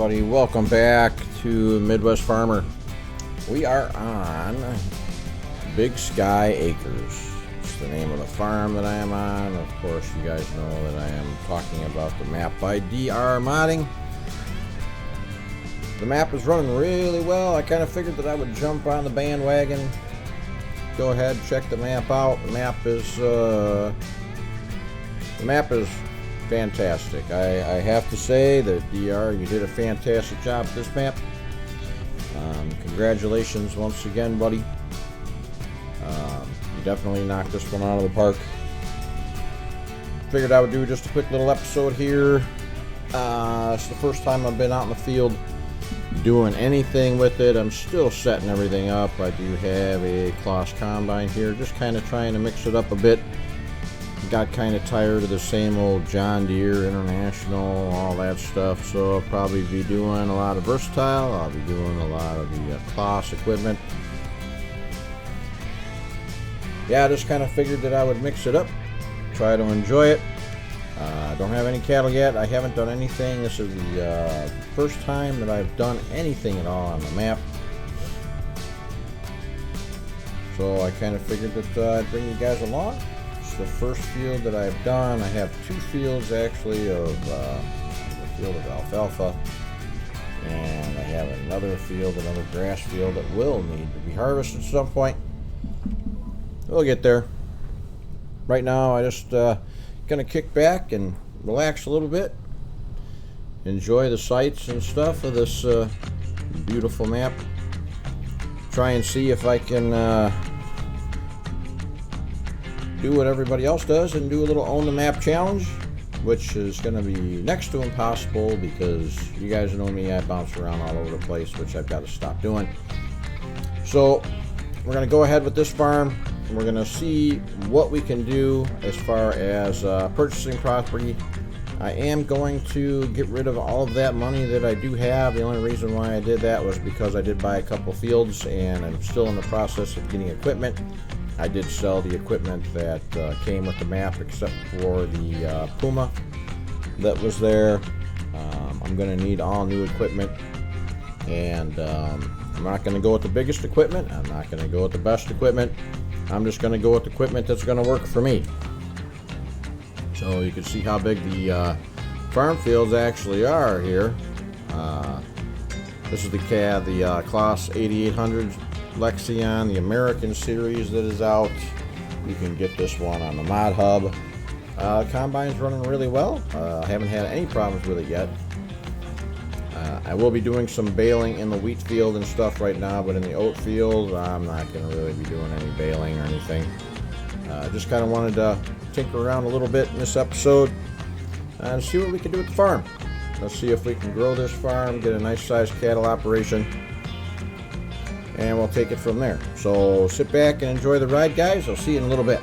everybody, welcome back to Midwest Farmer. We are on Big Sky Acres. It's the name of the farm that I am on. Of course, you guys know that I am talking about the map by DR Modding. The map is running really well. I kind of figured that I would jump on the bandwagon. Go ahead, check the map out. The map is fantastic. I have to say that DR, you did a fantastic job with this map. Congratulations once again, buddy. You definitely knocked this one out of the park. Figured I would do just a quick little episode here. It's the first time I've been out in the field doing anything with it. I'm still setting everything up. I do have a Kloss combine here, just kind of trying to mix it up a bit. Got kind of tired of the same old John Deere International, all that stuff, so I'll probably be doing a lot of versatile. I'll be doing a lot of the Kloss equipment. Yeah, I just kind of figured that I would mix it up, try to enjoy it. Don't have any cattle yet. I haven't done anything. This is the first time that I've done anything at all on the map. So I kind of figured that I'd bring you guys along. The first field that I've done. I have two fields actually of the field of alfalfa, and I have another grass field that will need to be harvested at some point. We'll get there. Right now I just gonna kick back and relax a little bit, enjoy the sights and stuff of this beautiful map, try and see if I can do what everybody else does and do a little own the map challenge, which is going to be next to impossible because you guys know me, I bounce around all over the place, which I've got to stop doing. So we're going to go ahead with this farm and we're going to see what we can do as far as purchasing property. I am going to get rid of all of that money that I do have. The only reason why I did that was because I did buy a couple fields and I'm still in the process of getting equipment. I did sell the equipment that came with the map except for the Puma that was there. I'm going to need all new equipment, and I'm not going to go with the biggest equipment. I'm not going to go with the best equipment. I'm just going to go with the equipment that's going to work for me. So you can see how big the farm fields actually are here. This is the Kloss 8800 Lexion, the American series that is out. You can get this one on the Mod Hub. Combine's running really well. I haven't had any problems with it yet. I will be doing some baling in the wheat field and stuff right now, but in the oat field, I'm not going to really be doing any baling or anything. Just kind of wanted to tinker around a little bit in this episode and see what we can do with the farm. Let's see if we can grow this farm, get a nice sized cattle operation, and we'll take it from there. So sit back and enjoy the ride, guys. I'll see you in a little bit.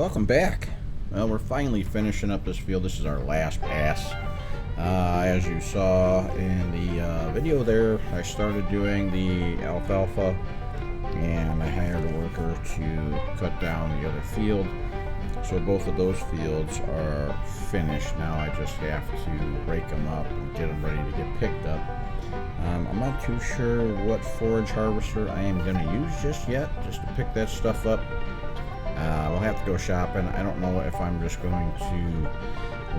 welcome back. Well, we're finally finishing up this field. This is our last pass. As you saw in the video there, I started doing the alfalfa, and I hired a worker to cut down the other field. So both of those fields are finished. Now I just have to rake them up and get them ready to get picked up. I'm not too sure what forage harvester I am going to use just yet, just to pick that stuff up. We'll have to go shopping. I don't know if I'm just going to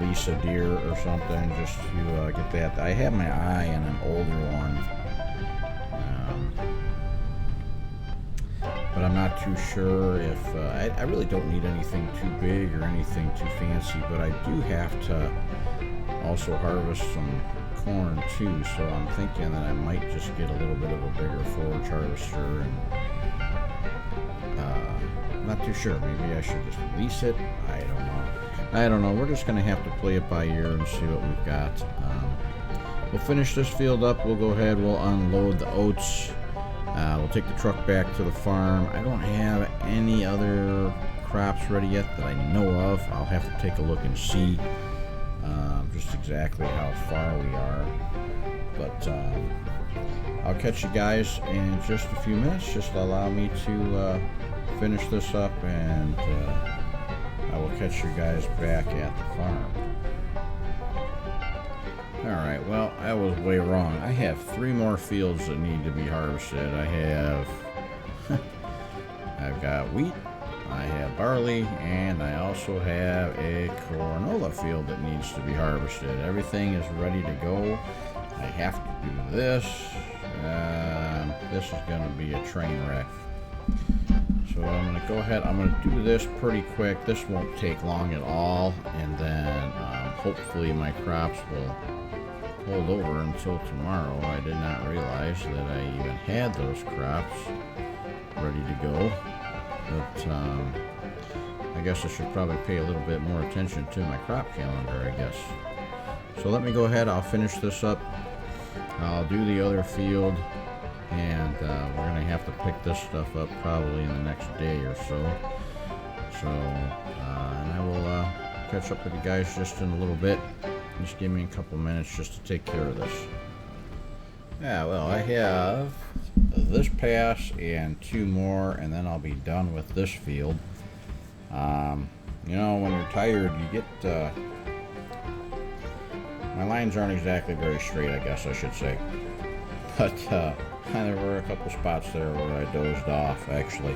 lease a deer or something just to get that. I have my eye on an older one, but I'm not too sure if I really don't need anything too big or anything too fancy, but I do have to also harvest some corn too, so I'm thinking that I might just get a little bit of a bigger forage harvester, and not too sure. Maybe I should just lease it. I don't know. We're just gonna have to play it by ear and see what we've got. We'll finish this field up. We'll go ahead. We'll unload the oats. We'll take the truck back to the farm. I don't have any other crops ready yet that I know of. I'll have to take a look and see just exactly how far we are. But I'll catch you guys in just a few minutes. Just allow me to finish this up, and I will catch you guys back at the farm. Alright, well, I was way wrong. I have 3 more fields that need to be harvested. I've got wheat, I have barley, and I also have a canola field that needs to be harvested. Everything is ready to go. I have to do this. This is going to be a train wreck. So I'm going to go ahead. I'm going to do this pretty quick. This won't take long at all, and then hopefully my crops will hold over until tomorrow. I did not realize that I even had those crops ready to go, but I guess I should probably pay a little bit more attention to my crop calendar, I guess. So let me go ahead. I'll finish this up. I'll do the other field, and we're going to have to pick this stuff up probably in the next day or so. So, and I will catch up with you guys just in a little bit. Just give me a couple minutes just to take care of this. Yeah, well, I have this pass and 2 more, and then I'll be done with this field. You know, when you're tired, you get... my lines aren't exactly very straight, I guess I should say. But there were a couple spots there where I dozed off, actually.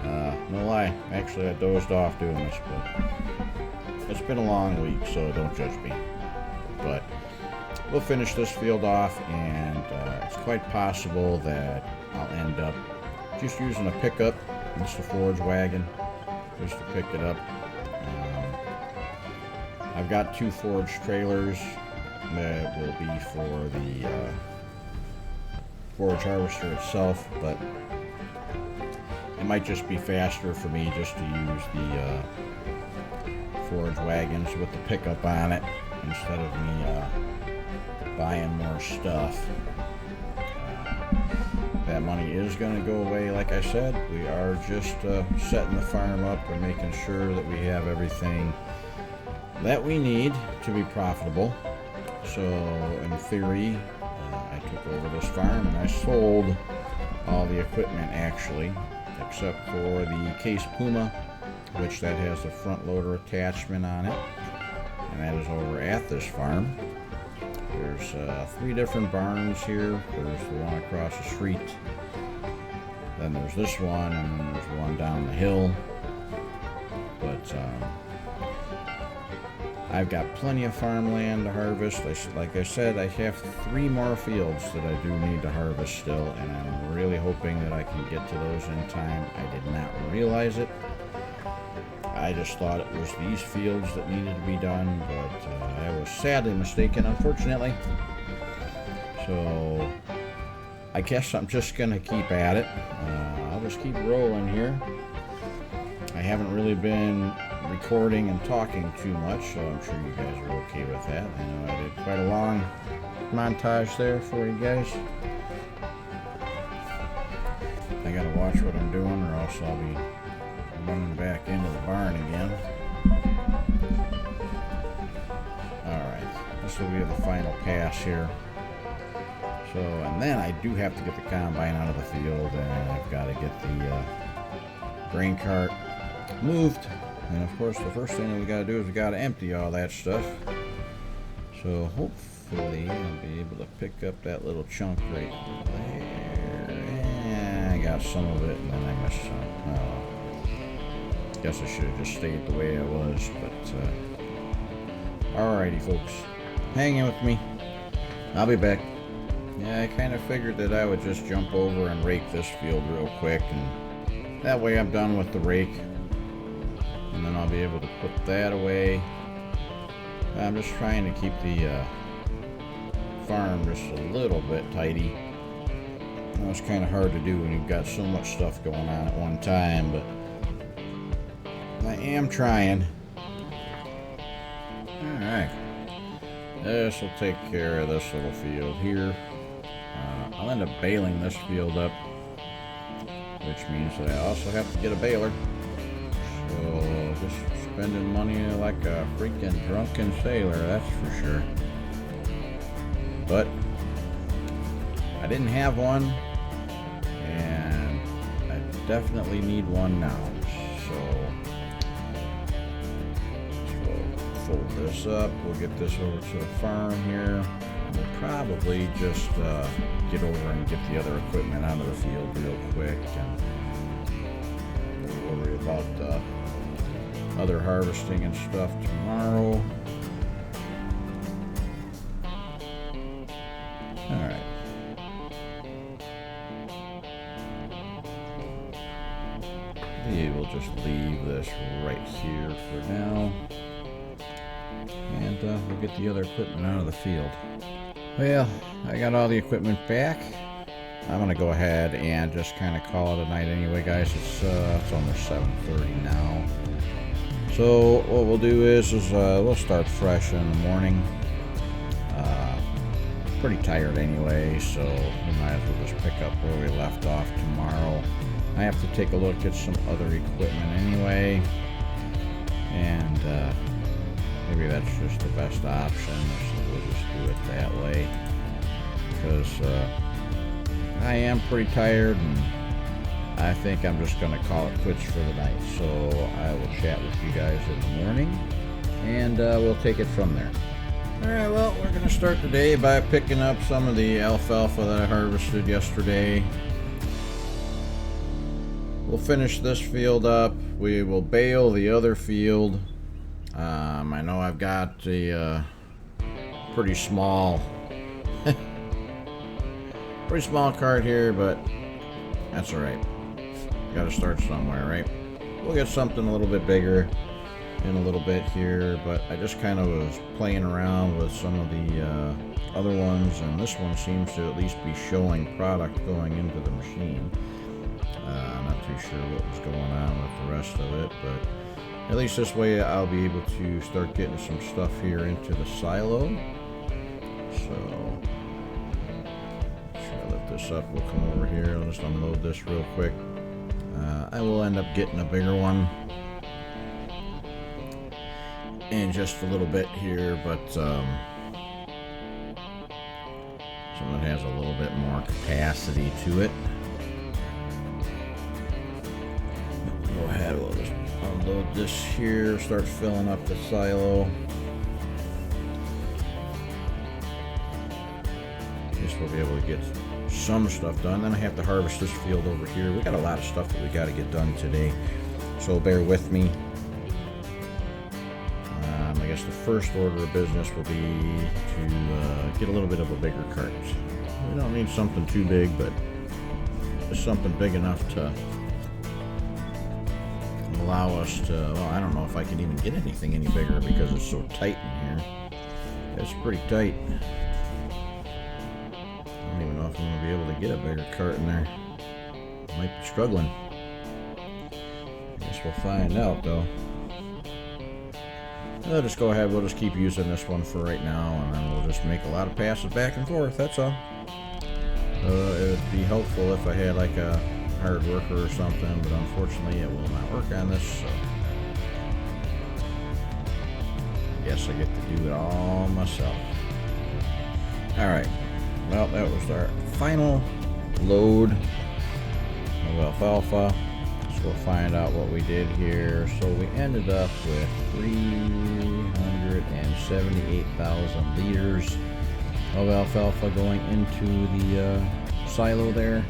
No lie, actually I dozed off doing this, but it's been a long week, so don't judge me. But we'll finish this field off, and it's quite possible that I'll end up just using a pickup, just a forage wagon, just to pick it up. I've got 2 forage trailers that will be for the forage harvester itself, but it might just be faster for me just to use the forage wagons with the pickup on it instead of me buying more stuff. That money is going to go away, like I said. We are just setting the farm up and making sure that we have everything that we need to be profitable. So in theory, I took over this farm and I sold all the equipment, actually, except for the Case Puma, which that has the front loader attachment on it, and that is over at this farm. There's 3 different barns here. There's the one across the street, then there's this one, and then there's one down the hill. But I've got plenty of farmland to harvest. Like I said, I have 3 more fields that I do need to harvest still, and I'm really hoping that I can get to those in time. I did not realize it. I just thought it was these fields that needed to be done, but I was sadly mistaken, unfortunately. So I guess I'm just going to keep at it. I'll just keep rolling here. I haven't really been recording and talking too much, so I'm sure you guys are okay with that. I know I did quite a long montage there for you guys. I gotta watch what I'm doing, or else I'll be running back into the barn again. Alright, this will be the final pass here. So, and then I do have to get the combine out of the field, and I've got to get the grain cart moved. And of course, the first thing that we got to do is we got to empty all that stuff. So hopefully I'll be able to pick up that little chunk right there. And I got some of it, and then I missed some. Guess I should have just stayed the way I was, but alrighty folks, hang in with me. I'll be back. Yeah, I kind of figured that I would just jump over and rake this field real quick, and that way I'm done with the rake, and then I'll be able to put that away. I'm just trying to keep the farm just a little bit tidy. It's kind of hard to do when you've got so much stuff going on at one time, but I am trying. Alright. This will take care of this little field here. I'll end up baling this field up, which means that I also have to get a baler. So, just spending money like a freaking drunken sailor, that's for sure. But I didn't have one, and I definitely need one now. So we'll fold this up. We'll get this over to the farm here. We'll probably just get over and get the other equipment out of the field real quick, and we'll worry about other harvesting and stuff tomorrow. Alright. We'll just leave this right here for now, and we'll get the other equipment out of the field. Well, I got all the equipment back. I'm gonna go ahead and just kind of call it a night anyway, guys. It's almost 7:30 now. So what we'll do is we'll start fresh in the morning. Pretty tired anyway, so we might as well just pick up where we left off tomorrow. I have to take a look at some other equipment anyway, and maybe that's just the best option, so we'll just do it that way, because I am pretty tired, and I think I'm just going to call it quits for the night. So I will chat with you guys in the morning, and we'll take it from there. Alright, well, we're going to start the day by picking up some of the alfalfa that I harvested yesterday. We'll finish this field up. We will bale the other field. I know I've got a pretty small cart here, but that's alright. Got to start somewhere, right? We'll get something a little bit bigger in a little bit here, but I just kind of was playing around with some of the other ones, and this one seems to at least be showing product going into the machine. I'm not too sure what was going on with the rest of it, but at least this way I'll be able to start getting some stuff here into the silo. So try to lift this up. We'll come over here. I'll just unload this real quick. I will end up getting a bigger one in just a little bit here, but something that has a little bit more capacity to it. Go ahead, we'll just unload this here, start filling up the silo. At least we'll be able to get some stuff done. Then I have to harvest this field over here. We got a lot of stuff that we got to get done today, so bear with me. I guess the first order of business will be to get a little bit of a bigger cart. We don't need something too big, but just something big enough to allow us to, well, I don't know if I can even get anything any bigger because it's so tight in here. It's pretty tight. I don't even know if I'm going to be able to get a bigger cart in there. I might be struggling. I guess we'll find out though. I'll just go ahead, we'll just keep using this one for right now, and then we'll just make a lot of passes back and forth, that's all. It would be helpful if I had like a hard worker or something, but unfortunately it will not work on this, so I guess I get to do it all myself. Alright, well, that was our final load of alfalfa. So we'll find out what we did here. So we ended up with 378,000 liters of alfalfa going into the silo there.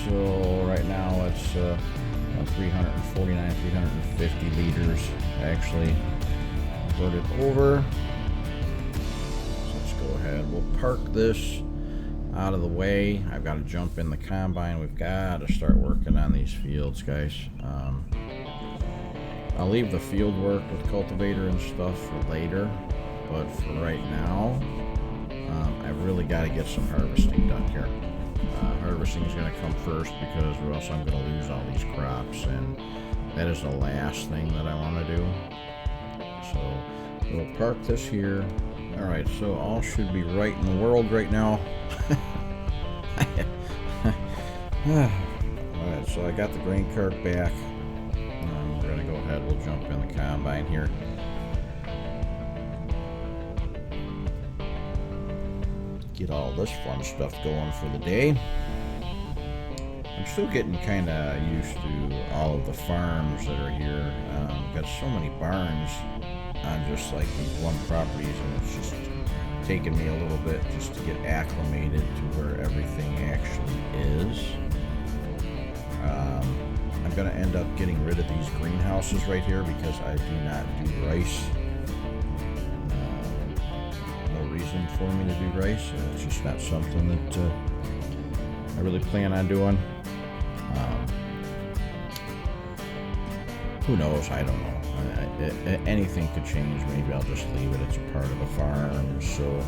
So right now it's 349, 350 liters actually converted over. So let's go ahead. We'll park this out of the way. I've got to jump in the combine. We've got to start working on these fields, guys. I'll leave the field work with cultivator and stuff for later, but for right now, I've really got to get some harvesting done here. Harvesting is going to come first because or else I'm going to lose all these crops, and that is the last thing that I want to do. So we'll park this here. Alright, so all should be right in the world right now. Alright, so I got the grain cart back. We're going to go ahead, we'll jump in the combine here. Get all this fun stuff going for the day. I'm still getting kind of used to all of the farms that are here. Got so many barns on just like these one properties, and it's just taken me a little bit just to get acclimated to where everything actually is. I'm going to end up getting rid of these greenhouses right here because I do not do rice. No reason for me to do rice. It's just not something that I really plan on doing. Who knows? I don't know. Anything could change. Maybe I'll just leave it. It's a part of the farm. So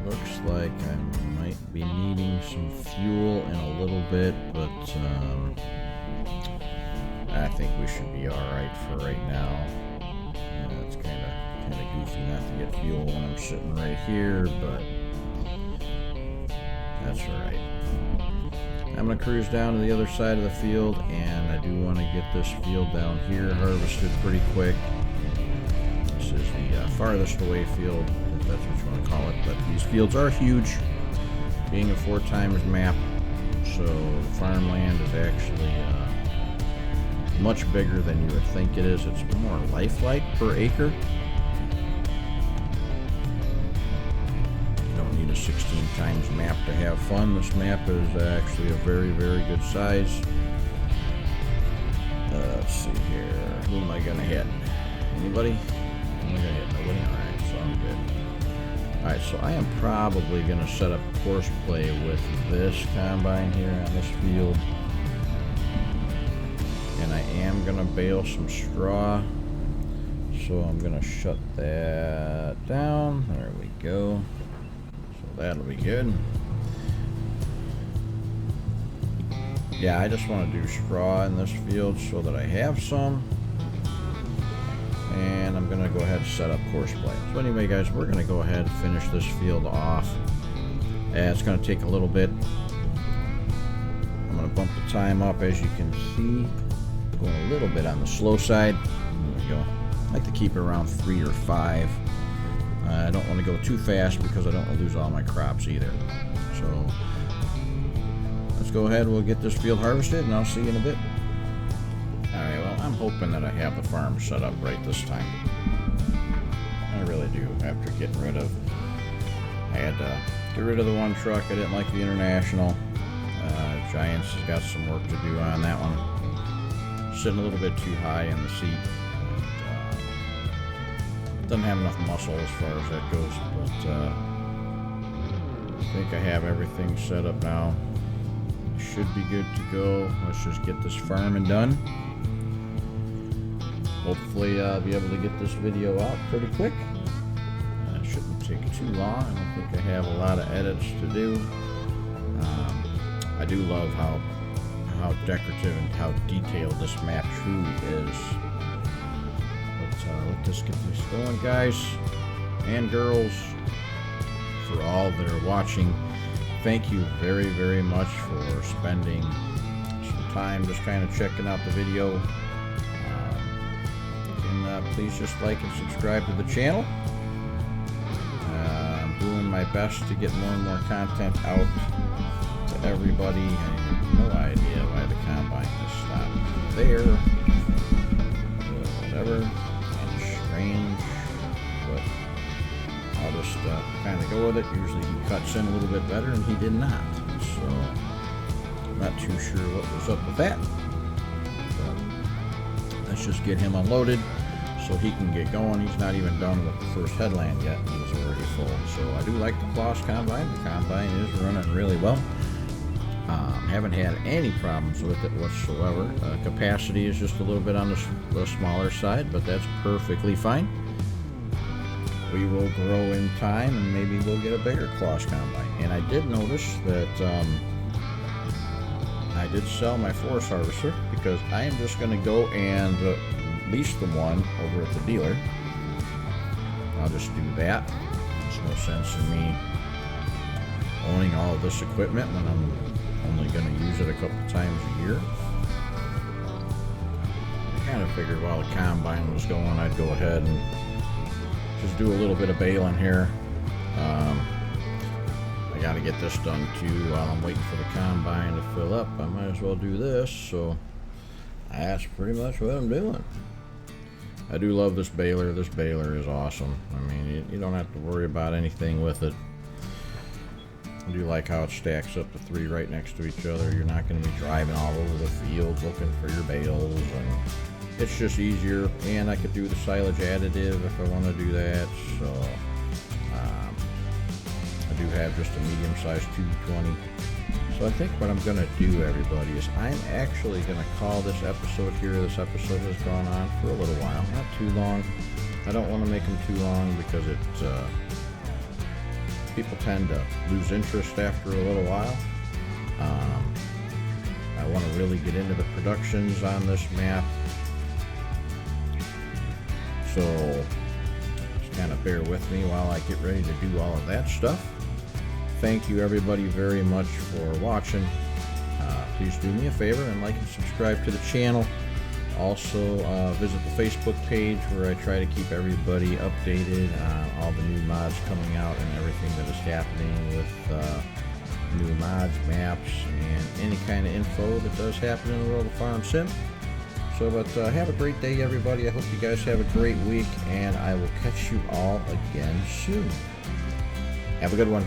looks like I might be needing some fuel in a little bit, but I think we should be all right for right now. It's kind of goofy not to get fuel when I'm sitting right here, but that's all right. I'm going to cruise down to the other side of the field, and I do want to get this field down here harvested pretty quick. This is the farthest away field, if that's what you want to call it, but these fields are huge, being a 4x map, so farmland is actually much bigger than you would think it is. It's more lifelike per acre. You don't need a 16x map to have fun. This map is actually a very, very good size. Let's see here. Who am I going to hit? Anybody? Who am I going to hit? Nobody? Alright, so I'm good. Alright, so I am probably going to set up course play with this combine here on this field. And I am going to bale some straw. So I'm going to shut that down. There we go. So that'll be good. Yeah, I just want to do straw in this field so that I have some. And I'm going to go ahead and set up course play. So anyway, guys, we're going to go ahead and finish this field off. It's going to take a little bit. I'm going to bump the time up, as you can see. Going a little bit on the slow side. There we go. I like to keep it around 3 or 5. I don't want to go too fast because I don't want to lose all my crops either. So let's go ahead. We'll get this field harvested, and I'll see you in a bit. Alright, well, I'm hoping that I have the farm set up right this time. I really do. After getting rid of, I had to get rid of the one truck. I didn't like the International. Giants has got some work to do on that one. Sitting a little bit too high in the seat. Doesn't have enough muscle as far as that goes, but I think I have everything set up now. Should be good to go. Let's just get this farming done. Hopefully I'll be able to get this video out pretty quick. It shouldn't take too long. I don't think I have a lot of edits to do. I do love how decorative and how detailed this map truly is. Let's get this going, guys and girls. for all that are watching. Thank you very, very much for spending some time just kind of checking out the video. Please just like and subscribe to the channel. I'm doing my best to get more and more content out to everybody. I have no idea why the combine just stopped there. Whatever. Strange. But I'll just kind of go with it. Usually he cuts in a little bit better, and he did not. So I'm not too sure what was up with that. But let's just get him unloaded so he can get going. He's not even done with the first headland yet. He's already full. So I do like the Kloss combine. The combine is running really well. Haven't had any problems with it whatsoever. Capacity is just a little bit on the smaller side, but that's perfectly fine. We will grow in time, and maybe we'll get a bigger Kloss combine. And I did notice that I did sell my forest harvester, because I am just going to go and lease the one over at the dealer. I'll just do that. There's no sense in me owning all of this equipment when I'm only going to use it a couple times a year. I kind of figured while the combine was going, I'd go ahead and just do a little bit of baling here. I got to get this done too while I'm waiting for the combine to fill up. I might as well do this, so that's pretty much what I'm doing. I do love this baler. This baler is awesome. I mean, you don't have to worry about anything with it. I do like how it stacks up the three right next to each other. You're not going to be driving all over the field looking for your bales, and it's just easier. And I could do the silage additive if I want to do that. So I do have just a medium-sized 220. So I think what I'm going to do, everybody, is I'm actually going to call this episode here. This episode has gone on for a little while, not too long. I don't want to make them too long because people tend to lose interest after a little while. I want to really get into the productions on this map. So just kind of bear with me while I get ready to do all of that stuff. Thank you everybody very much for watching. Please do me a favor and like and subscribe to the channel. Also visit the Facebook page where I try to keep everybody updated on all the new mods coming out and everything that is happening with new mods, maps, and any kind of info that does happen in the world of Farm Sim. So but have a great day everybody. I hope you guys have a great week, and I will catch you all again soon. Have a good one.